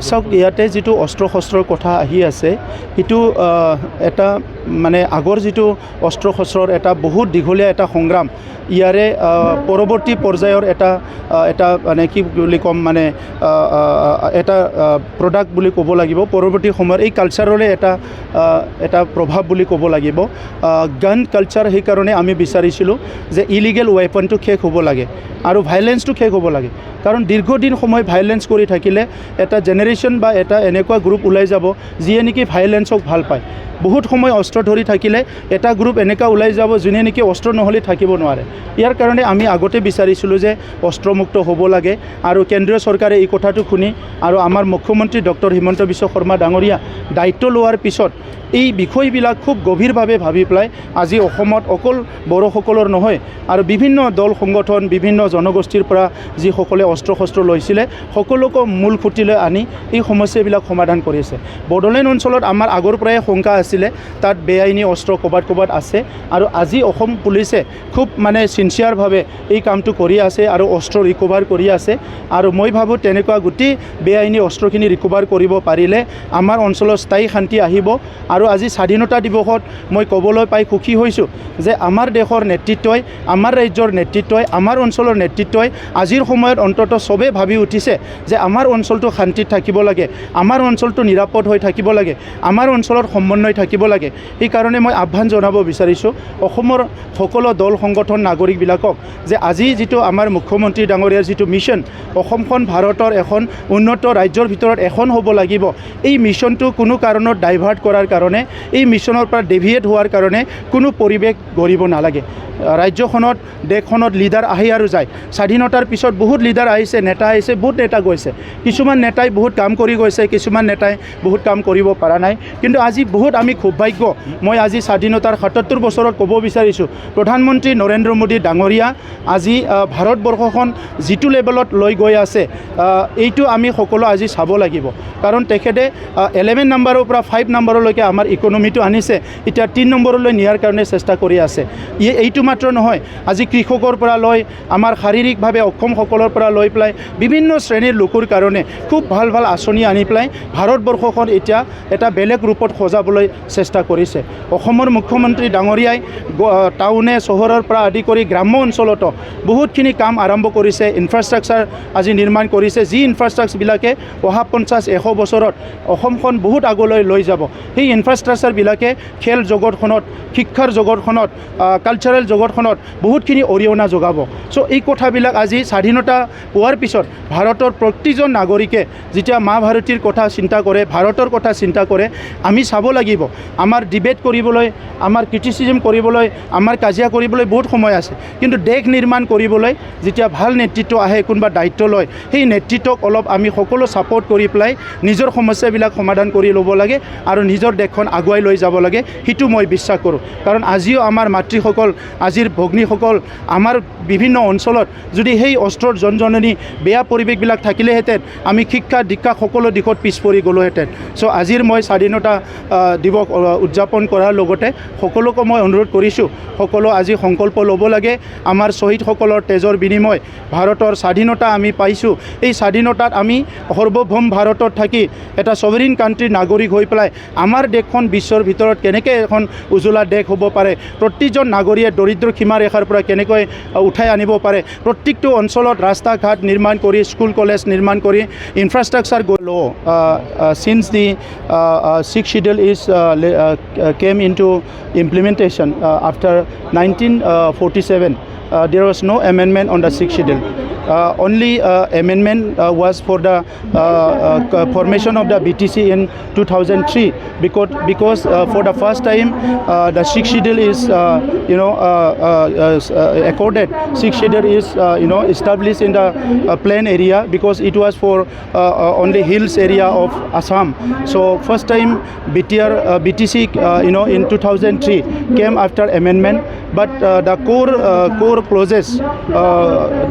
চাওক ইয়াতে যিটো অস্ত্ৰ শস্ত্ৰৰ কথা আহি আছে সেইটো এটা মানে আগৰ যিটো অস্ত্ৰ শস্ত্ৰৰ এটা বহুত দীঘলীয়া এটা সংগ্ৰাম ইয়াৰে পৰৱৰ্তী পৰ্যায়ৰ এটা মানে কি বুলি ক'ম মানে এটা প্ৰডাক্ট বুলি ক'ব লাগিব পৰৱৰ্তী সময়ৰ এই কালচাৰৰে এটা প্ৰভাৱ বুলি ক'ব লাগিব গান কালচাৰ সেইকাৰণে আমি বিচাৰিছিলোঁ যে ইলিগেল ৱেপনটো শেষ হ'ব লাগে আৰু ভাইলেন্সটো শেষ হ'ব লাগে কাৰণ দীৰ্ঘদিন সময় ভাইলেন্স কৰি থাকিলে এটা জেনেৰেশ্যন বা এটা এনেকুৱা গ্ৰুপ ওলাই যাব যিয়ে নেকি ভাইলেন্সক ভাল পায় বহুত সময় অস্ত্ৰ ধৰি থাকিলে এটা গ্ৰুপ এনেকুৱা ওলাই যাব যোনে নেকি অস্ত্ৰ নহ'লে থাকিব নোৱাৰে ইয়াৰ কাৰণে আমি আগতে বিচাৰিছিলোঁ যে অস্ত্ৰমুক্ত হ'ব লাগে আৰু কেন্দ্ৰীয় চৰকাৰে এই কথাটো শুনি আৰু আমাৰ মুখ্যমন্ত্ৰী ডক্টৰ হিমন্ত বিশ্ব শৰ্মা ডাঙৰীয়া দায়িত্ব লোৱাৰ পিছত এই বিষয়বিলাক খুব গভীৰভাৱে ভাবি পেলাই আজি অসমত অকল বড়োসকলৰ নহয় আৰু বিভিন্ন দল সংগঠন বিভিন্ন জনগোষ্ঠীৰ পৰা যিসকলে অস্ত্ৰ শস্ত্ৰ লৈছিলে সকলোকে মূল খুঁটিলৈ আনি এই সমস্যাবিলাক সমাধান কৰিছে বড়োলেণ্ড অঞ্চলত আমাৰ আগৰ পৰাই শংকা আছিলে তাত বেআইনী অস্ত্ৰ ক'ৰবাত আছে আৰু আজি অসম পুলিচে খুব মানে চিনচিয়াৰভাৱে এই কামটো কৰি আছে আৰু অস্ত্ৰ ৰিকভাৰ কৰি আছে আৰু মই ভাবোঁ তেনেকুৱা গোটেই বেআইনী অস্ত্ৰখিনি ৰিকভাৰ কৰিব পাৰিলে আমাৰ অঞ্চলত স্থায়ী শান্তি আহিব আৰু আজি স্বাধীনতা দিৱসত মই ক'বলৈ পাই সুখী হৈছোঁ যে আমাৰ দেশৰ নেতৃত্বই আমাৰ ৰাজ্যৰ নেতৃত্বই আমাৰ অঞ্চলৰ নেতৃত্বই আজিৰ সময়ত অন্ততঃ চবেই ভাবি উঠিছে যে আমাৰ অঞ্চলটো শান্তিত থাকিব লাগে আমাৰ অঞ্চলটো নিৰাপদ হৈ থাকিব লাগে আমাৰ অঞ্চলত সমন্বয় থাকিব লাগে সেইকাৰণে মই আহ্বান জনাব বিচাৰিছোঁ অসমৰ সকলো দল সংগঠন নাগৰিকবিলাকক যে আজি যিটো আমাৰ মুখ্যমন্ত্ৰী ডাঙৰীয়াৰ যিটো মিছন অসমখন ভাৰতৰ এখন উন্নত ৰাজ্যৰ ভিতৰত এখন হ'ব লাগিব এই মিছনটো কোনো কাৰণত ডাইভাৰ্ট কৰাৰ কাৰণে এই মিছনৰ পৰা ডেভিয়েট হোৱাৰ কাৰণে কোনো পৰিৱেশ গঢ়িব নালাগে ৰাজ্যখনত দেশখনত লিডাৰ আহি আৰু যায় স্বাধীনতাৰ পিছত বহুত লিডাৰ আহিছে নেতা আহিছে বহুত নেতা গৈছে কিছুমান নেতাই বহুত কাম কৰি গৈছে কিছুমান নেতাই বহুত কাম কৰিব পৰা নাই কিন্তু আজি বহুত আমি সৌভাগ্য মই আজি স্বাধীনতাৰ ৭৭ বছৰত ক'ব বিচাৰিছোঁ প্ৰধানমন্ত্ৰী নৰেন্দ্ৰ মোদী ডাঙৰীয়া আজি ভাৰতবৰ্ষখন যিটো লেভেলত লৈ গৈ আছে এইটো আমি সকলো আজি চাব লাগিব কাৰণ তেখেতে 11 নম্বৰৰ পৰা 5 নম্বৰলৈকে আমাৰ ইকনমিটো আনিছে এতিয়া 3 নম্বৰলৈ নিয়াৰ কাৰণে চেষ্টা কৰি আছে এইটো মাত্ৰ নহয় আজি কৃষকৰ পৰা লৈ আমাৰ শাৰীৰিকভাৱে অক্ষমসকলৰ পৰা লৈ পেলাই বিভিন্ন শ্ৰেণীৰ লোকৰ কাৰণে খুব ভাল ভাল আঁচনি আনি পেলাই ভাৰতবৰ্ষখন এতিয়া এটা বেলেগ ৰূপত সজাবলৈ চেষ্টা কৰিছে অসমৰ মুখ্যমন্ত্ৰী ডাঙৰীয়াই টাউনে চহৰৰ পৰা আদি কৰি গ্ৰাম্য অঞ্চলতো বহুতখিনি কাম আৰম্ভ কৰিছে ইনফ্ৰাষ্ট্ৰাকচাৰ আজি নিৰ্মাণ কৰিছে যি ইনফ্ৰাষ্ট্ৰাকচাৰবিলাকে অহা 50-100 বছৰত অসমখন বহুত আগলৈ লৈ যাব সেই ইনফ্ৰাষ্ট্ৰাকচাৰবিলাকে খেল জগতখনত শিক্ষাৰ জগতখনত কালচাৰেল জগতখনত বহুতখিনি অৰিহণা যোগাব চ' এই কথাবিলাক আজি স্বাধীনতা পোৱাৰ পিছত ভাৰতৰ প্ৰতিজন নাগৰিকে যেতিয়া মা ভাৰতীৰ কথা চিন্তা কৰে ভাৰতৰ কথা চিন্তা কৰে আমি চাব লাগিব আমাৰ ডিবেট কৰিবলৈ আমাৰ ক্ৰিটিচিজম কৰিবলৈ আমাৰ কাজিয়া কৰিবলৈ বহুত সময় আছে কিন্তু দেশ নিৰ্মাণ কৰিবলৈ যেতিয়া ভাল নেতৃত্ব আহে কোনোবা দায়িত্ব লয় সেই নেতৃত্বক অলপ আমি সকলো ছাপোৰ্ট কৰি পেলাই নিজৰ সমস্যাবিলাক সমাধান কৰি ল'ব লাগে আৰু নিজৰ দেশখন আগুৱাই লৈ যাব লাগে সেইটো মই বিশ্বাস কৰোঁ কাৰণ আজিও আমাৰ মাতৃসকল আজিৰ ভগ্নীসকল আমাৰ বিভিন্ন অঞ্চলত যদি সেই অস্ত্ৰৰ জনজননী বেয়া পৰিৱেশবিলাক থাকিলেহেঁতেন আমি শিক্ষা দীক্ষা সকলো দিশত পিছ পৰি গ'লোহেঁতেন চ' আজিৰ মই স্বাধীনতা দিৱস উদযাপন কৰাৰ লগতে সকলোকে মই অনুৰোধ কৰিছোঁ সকলো আজি সংকল্প ল'ব লাগে আমাৰ শ্বহীদসকলৰ তেজৰ বিনিময় ভাৰতৰ স্বাধীনতা আমি পাইছোঁ এই স্বাধীনতাত আমি সৰ্বভৌম ভাৰতত থাকি এটা ছভাৰিন কাণ্ট্ৰিৰ নাগৰিক হৈ পেলাই আমাৰ দেশখন বিশ্বৰ ভিতৰত কেনেকৈ এখন উজ্বলা দেশ হ'ব পাৰে প্ৰতিজন নাগৰিকে দৰিদ্ৰ সীমাৰেখাৰ পৰা কেনেকৈ উঠাই আনিব পাৰে প্ৰত্যেকটো অঞ্চলত ৰাস্তা ঘাট নিৰ্মাণ কৰি স্কুল কলেজ নিৰ্মাণ কৰি ইনফ্ৰাষ্ট্ৰাকচাৰ ল' since the 6th schedule is came into implementation after 1947 there was no amendment on the 6th schedule only amendment was for the formation of the BTC in 2003 because for the first time the 6th schedule is accorded 6th schedule is established in the plain area because it was for only hills area of Assam so first time BTC in 2003 came after amendment but the core clauses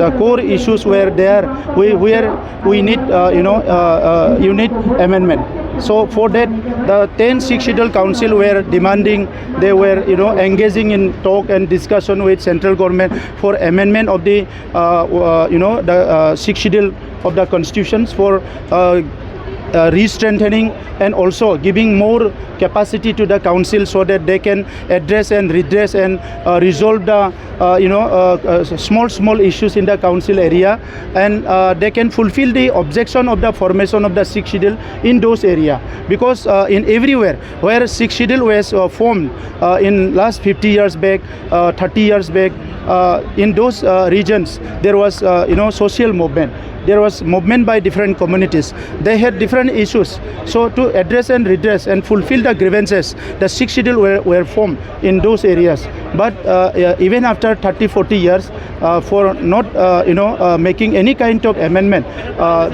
the core issues were there where we need unit amendment so for that the 10th 6th schedule council were demanding they were engaging in talk and discussion with central government for amendment of the the 6th schedule of the constitutions for re-strengthening and also giving more capacity to the council so that they can address and redress and resolve the small issues in the council area, and they can fulfill the objection of the formation of the sixth schedule in those area, because in everywhere where sixth schedule was formed in last 50 years back, 30 years back, in those regions there was social movement. There was movement by different communities. They had different issues. So to address and redress and fulfill the grievances, the sixth schedule were formed in those areas. But even after 30-40 years, for not making any kind of amendment,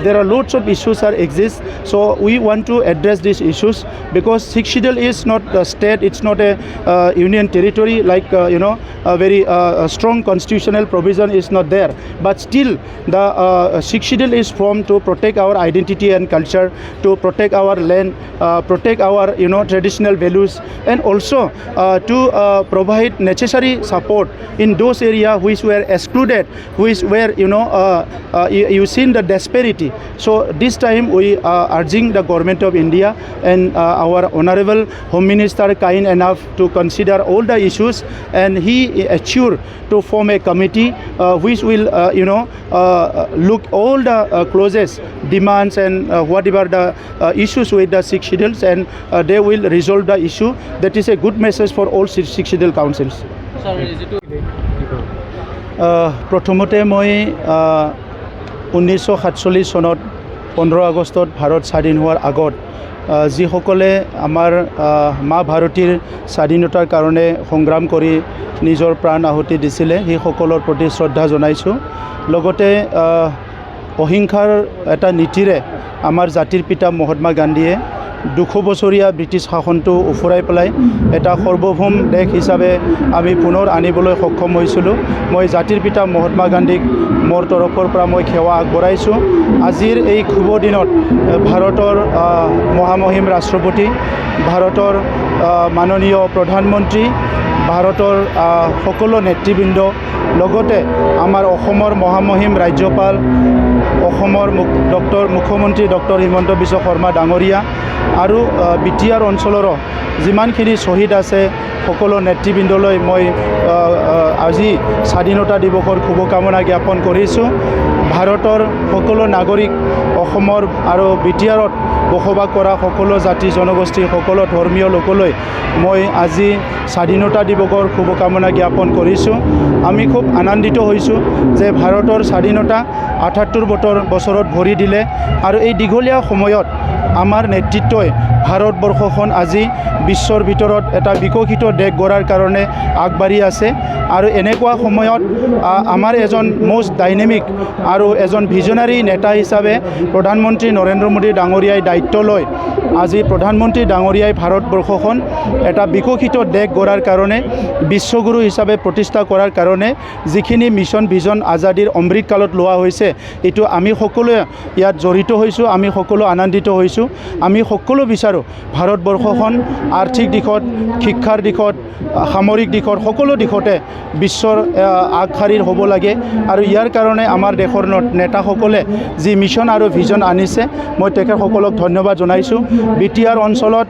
there are lots of issues that exist. So we want to address these issues, because sixth schedule is not a state, it's not a union territory, like a very strong constitutional provision is not there. But still, the sixth schedule is formed to protect our identity and culture, to protect our land, protect our traditional values, and also to provide necessary support in those areas which were excluded, which were you seen the disparity. So this time we are urging the government of India and our honorable Home Minister kind enough to consider all the issues, and he assured to form a committee which will look all the clauses, demands, and whatever the issues with the sixth schedules, and they will resolve the issue. That is a good message for all sixth schedule councils. প্ৰথমতে মই 1947 চনত 15 আগষ্টত ভাৰত স্বাধীন হোৱাৰ আগত যিসকলে আমাৰ মা ভাৰতীৰ স্বাধীনতাৰ কাৰণে সংগ্ৰাম কৰি নিজৰ প্ৰাণ আহুতি দিছিলে, সেইসকলৰ প্ৰতি শ্ৰদ্ধা জনাইছোঁ। লগতে অহিংসাৰ এটা নীতিৰে আমাৰ জাতিৰ পিতা মহাত্মা গান্ধীয়ে 200 বছৰীয়া ব্ৰিটিছ শাসনটো উফৰাই পেলাই এটা সৰ্বভৌম দেশ হিচাপে আমি পুনৰ আনিবলৈ সক্ষম হৈছিলোঁ। মই জাতিৰ পিতা মহাত্মা গান্ধীক মোৰ তৰফৰ পৰা মই সেৱা আগবঢ়াইছোঁ। আজিৰ এই শুভ দিনত ভাৰতৰ মহামহিম ৰাষ্ট্ৰপতি, ভাৰতৰ মাননীয় প্ৰধানমন্ত্ৰী, ভাৰতৰ সকলো নেতৃবৃন্দ, লগতে আমাৰ অসমৰ মহামহিম ৰাজ্যপাল, অসমৰ মুখ্যমন্ত্ৰী ডক্টৰ হিমন্ত বিশ্ব শৰ্মা ডাঙৰীয়া, আৰু বিটিআৰ অঞ্চলৰ যিমানখিনি শ্বহীদ আছে সকলো নেতৃবৃন্দলৈ মই আজি স্বাধীনতা দিৱসৰ শুভকামনা জ্ঞাপন কৰিছোঁ। ভাৰতৰ সকলো নাগৰিক, অসমৰ আৰু বিটিআৰত বসবাস কৰা সকলো জাতি জনগোষ্ঠী, সকলো ধৰ্মীয় লোকলৈ মই আজি স্বাধীনতা দিৱসৰ শুভকামনা জ্ঞাপন কৰিছোঁ। আমি খুব আনন্দিত হৈছোঁ যে ভাৰতৰ স্বাধীনতা ৭৮ বছৰত ভৰি দিলে, আৰু এই দীঘলীয়া সময়ত আমাৰ নেতৃত্বই ভাৰতবৰ্ষখন আজি বিশ্বৰ ভিতৰত এটা বিকশিত দেশ গঢ়াৰ কাৰণে আগবাঢ়ি আছে। আৰু এনেকুৱা সময়ত আমাৰ এজন মষ্ট ডাইনেমিক আৰু এজন ভিজনাৰী নেতা হিচাপে প্ৰধানমন্ত্ৰী নৰেন্দ্ৰ মোদী ডাঙৰীয়াই দায়িত্ব লয় আজি প্ৰধানমন্ত্ৰী ডাঙৰীয়াই ভাৰতবৰ্ষখন এটা বিকশিত দেশ গঢ়াৰ কাৰণে, বিশ্বগুৰু হিচাপে প্ৰতিষ্ঠা কৰাৰ কাৰণে যিখিনি মিছন ভিজন আজাদীৰ অমৃতকালত লোৱা হৈছে, এইটো আমি সকলোৱে ইয়াত জড়িত হৈছোঁ। আমি সকলো আনন্দিত হৈছোঁ। আমি সকলো বিচাৰোঁ ভাৰতবৰ্ষখন আৰ্থিক দিশত, শিক্ষাৰ দিশত, সামৰিক দিশত, সকলো দিশতে বিশ্বৰ আগশাৰীৰ হ'ব লাগে। আৰু ইয়াৰ কাৰণে আমাৰ দেশৰ নেতাসকলে যি মিছন আৰু ভিজন আনিছে, মই তেখেতসকলক ধন্যবাদ জনাইছোঁ। বিটিআৰ অঞ্চলত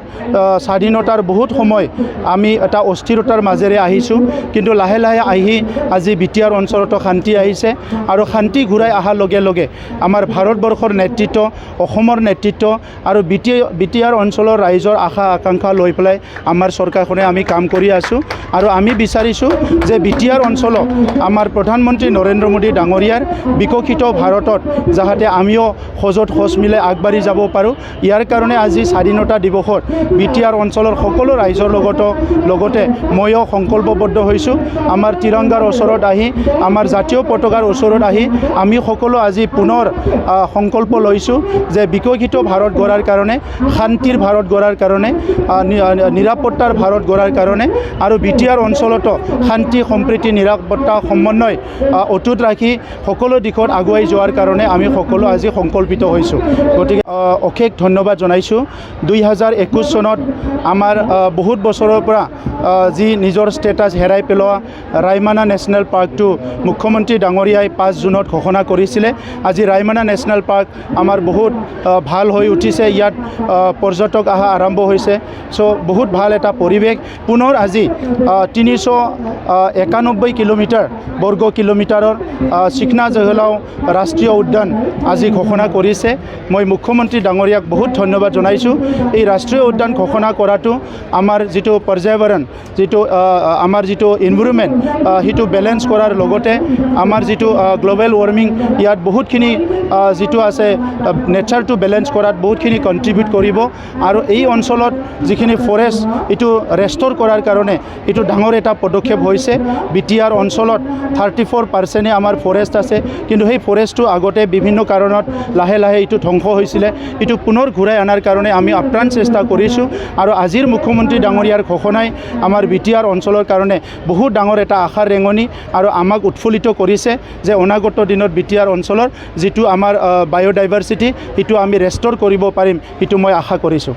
স্বাধীনতাৰ বহুত সময় আমি এটা অস্থিৰতাৰ মাজেৰে আহিছোঁ, কিন্তু লাহে লাহে আহি আজি বিটিআৰ অঞ্চলতো শান্তি আহিছে। আৰু শান্তি ঘূৰাই অহাৰ লগে লগে আমাৰ ভাৰতবৰ্ষৰ নেতৃত্ব, অসমৰ নেতৃত্ব আৰু বিটিআৰ অঞ্চলৰ ৰাইজৰ আশা আকাংক্ষা লৈ পেলাই আমাৰ চৰকাৰখনে আমি কাম কৰি আছোঁ। আৰু আমি বিচাৰিছোঁ যে বিটিআৰ অঞ্চলত আমাৰ প্ৰধানমন্ত্ৰী নৰেন্দ্ৰ মোদী ডাঙৰীয়াৰ বিকশিত ভাৰতত যাতে আমিও সজত সজ মিলাই আগবাঢ়ি যাব পাৰোঁ। ইয়াৰ কাৰণে আজি স্বাধীনতা দিৱসত বিটিআৰ অঞ্চলৰ সকলো ৰাইজৰ লগতে ময়ো সংকল্পবদ্ধ হৈছোঁ। আমাৰ তিৰংগাৰ ওচৰত আহি, আমাৰ জাতীয় পতাকাৰ ওচৰত আহি আমি সকলো আজি পুনৰ সংকল্প লৈছোঁ যে বিকশিত ভাৰত গঢ়াৰ কাৰণে শান্তিৰ ভাৰত গঢ়াৰ কাৰণে নিৰাপত্তাৰ ভাৰত গঢ়াৰ কাৰণে আৰু বিটিআৰ অঞ্চলতো শান্তি সম্প্ৰীতি নিৰাপত্তা সমন্বয় অটুট ৰাখি সকলো দিশত আগুৱাই যোৱাৰ কাৰণে আমি সকলো আজি সংকল্পিত হৈছোঁ। গতিকে অশেষ ধন্যবাদ জনাইছোঁ। 2021 চনত আমাৰ বহুত বছৰৰ পৰা যি নিজৰ ষ্টেটাছ হেৰাই পেলোৱা ৰায়মানা নেশ্যনেল পাৰ্কটো মুখ্যমন্ত্ৰী ডাঙৰীয়াই 5 জুনত ঘোষণা কৰিছিলে। আজি ৰায়মানা নেশ্যনেল পাৰ্ক আমাৰ বহুত ভাল হৈ উঠিছে। ইয়াত পৰ্যটক অহা আৰম্ভ হৈছে। চ' বহুত ভাল এটা পৰিৱেশ। পুনৰ আজি 391 কিলোমিটাৰ বৰ্গ কিলোমিটাৰৰ চিকনা জহলাও ৰাষ্ট্ৰীয় উদ্যান আজি ঘোষণা কৰিছে। মই মুখ্যমন্ত্ৰী ডাঙৰীয়াক বহুত ধন্যবাদ জনাইছোঁ। এই ৰাষ্ট্ৰীয় উদ্যান ঘোষণা কৰাটো আমাৰ যিটো পৰ্যাবৰণ, যিটো আমাৰ যিটো এনভাইৰনমেণ্ট সেইটো বেলেঞ্চ কৰাৰ লগতে আমাৰ যিটো গ্ল'বেল ৱাৰ্মিং ইয়াত বহুতখিনি যিটো আছে নেচাৰটো বেলেঞ্চ কৰাত বহুতখিনি কণ্ট্ৰিবিউট কৰিব। আৰু এই অঞ্চলত যিখিনি ফৰেষ্ট এইটো ৰেষ্ট'ৰ কৰাৰ কাৰণে এইটো ডাঙৰ এটা পদক্ষেপ হৈছে। বিটিআৰ অঞ্চলত 34% আমাৰ ফৰেষ্ট আছে, কিন্তু সেই ফৰেষ্টটো আগতে বিভিন্ন কাৰণত লাহে লাহে এইটো ধ্বংস হৈছিলে। এইটো পুনৰ ঘূৰাই অনাৰ কাৰণে আমি আপ্ৰাণ চেষ্টা কৰিছোঁ। আৰু আজিৰ মুখ্যমন্ত্ৰী ডাঙৰীয়াৰ ঘোষণাই আমাৰ বিটিআৰ অঞ্চলৰ কাৰণে বহুত ডাঙৰ এটা আশাৰ ৰেঙনি আৰু আমাক উৎফুল্লিত কৰিছে যে অনাগত দিনত বিটিআৰ অঞ্চলৰ যিটো আমাৰ বায়'ডাইভাৰ্চিটি সেইটো আমি ৰেষ্ট'ৰ কৰিব পাৰিম, সেইটো মই আশা কৰিছোঁ।